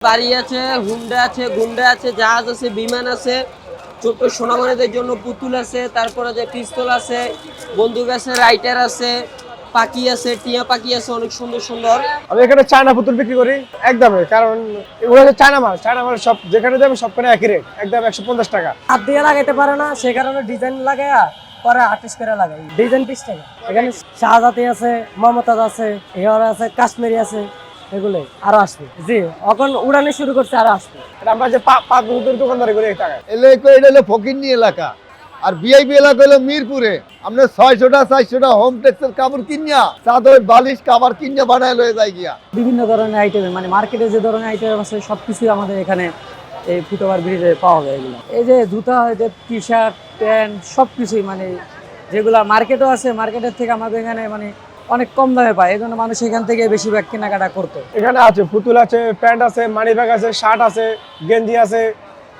বাড়ি আছে, হুন্ডা আছে, গুন্ডা আছে, জাহাজ আছে, বিমান আছে, ছোট্ট সোনামণিদের জন্য পুতুল আছে, তারপরে যে পিস্তল আছে, বন্দুক আছে, রাইটার আছে, পাখি আছে, টিয়া পাখি আছে, অনেক সুন্দর সুন্দর। আমি এখানে চায়না পুতুল বিক্রি করি একদমে, কারণ এগুলো হচ্ছে চায়না মাল সব যেখানে যাবে সবখানে একই রেট, একদম 150 টাকা। হাত দিয়ে লাগাইতে পারে না, সে কারণে ডিজাইন লাগায়া পরে আর্টিস্ট করে লাগাই। ডিজাইন 20 টাকা। এখানে শাহজাতি আছে, মমতাজ আছে, এবার আছে কাশ্মীরি আছে, এগুলোই আরো আসবে। জি, এখন উড়ানি শুরু করছে, আরো আসবে। এটা আমরা যে পাঁচ বছর দোকানদারি করি এই টাকায়। এটা হলো ফকিরনি এলাকা, আর ভিআইপি এলাকা হলো মিরপুরে। আমরা 600টা 400টা হোম টেক্সের কাপড় কিনিয়া, চাদর বালিশ কাবার কিনিয়া বানায় লয়ে যাই গিয়া। বিভিন্ন ধরনের আইটেম, মানে মার্কেটে যে ধরনের আইটেম আছে সবকিছুই আমাদের এখানে এই ফুটওভার ব্রিজে পাওয়া যায়। এগুলো এই যে জুতা, যে টি শার্ট, প্যান্ট, সবকিছুই মানে যেগুলা মার্কেটও আছে, মার্কেটের থেকে আমাদের এখানে মানে অনেক কম দামে পায়, এই জন্য মানুষ এখান থেকে বেশিরভাগ কেনাকাটা করতো। এখানে আছে পুতুল আছে, প্যান্ট আছে, মানি ব্যাগ আছে, শার্ট আছে, গেঞ্জি আছে,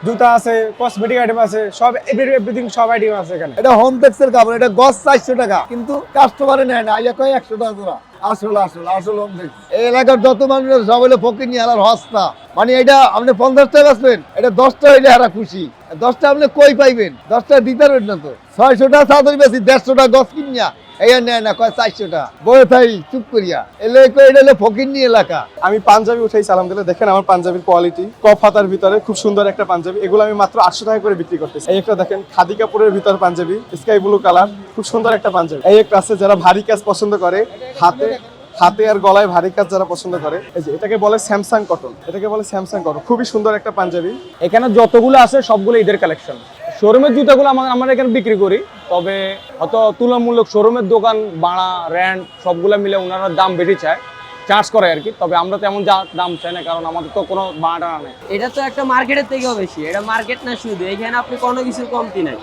জুতা আছে, কসমেটিক আইটেম আছে, সব এভরিথিং, সব আইটেম আছে এখানে। এটা হোম টেক্সের কাপড়, এটা গজ 400 টাকা, কিন্তু কাস্টমারে নেয় না, আইয়া কয় 100 টাকা জোড়া। আসল হোম টেক্স। এই এলাকার যত মানুষ সব হলো ফকিরনি আলার হস্তা। মানে এটা আপনি 50 টাকা বেচবেন, এটা 10টা হইলে হারা খুশি। 10টা আপনি কই পাইবেন? 10টা দিতে পারবেন না তো। 600টা চাদর বেশি, 150টা গজ কিনিয়া এই নেয় না, কয় 400টা বয়ে থাই চুপ করিয়া। এলে কই এটা হলো ফকিরনি এলাকা। আমি পাঞ্জাবি উঠাইছি আলহামদুলিল্লাহ। দেখেন আমার পাঞ্জাবির কোয়ালিটি, কফ হাতার ভিতরে খুব সুন্দর একটা পাঞ্জাবি। এগুলো আমি মাত্র 800 টাকা করে বিক্রি করতেছি। এই একটা দেখেন খাদি কাপড়ের ভিতর পাঞ্জাবি, স্কাই ব্লু কালার, খুব সুন্দর একটা পাঞ্জাবি। এই একটা আছে যারা ভারী কাজ পছন্দ করে, হাতে আর গলায় ভারী কাজ যারা পছন্দ করে, এই যে এটাকে বলে স্যামসাং কটন, খুবই সুন্দর একটা পাঞ্জাবি। এখানে যতগুলো আছে সবগুলো ঈদের কালেকশন। শোরুমের জুতাগুলো আমরা এখানে বিক্রি করি, তবে হয়তো তুলনামূলক শোরুমের দোকান ভাড়া, রেন্ট সবগুলো মিলে ওনারা দাম বেশি চায়, চার্জ করে আর কি। তবে আমরা তেমন দাম চাই না, কারণ আমাদের তো কোনো ভাড়া নেই। এটা তো একটা মার্কেটের থেকেও বেশি, এটা মার্কেট না শুধু, এখানে আপনি কোনো কিছুর কমতি নাই।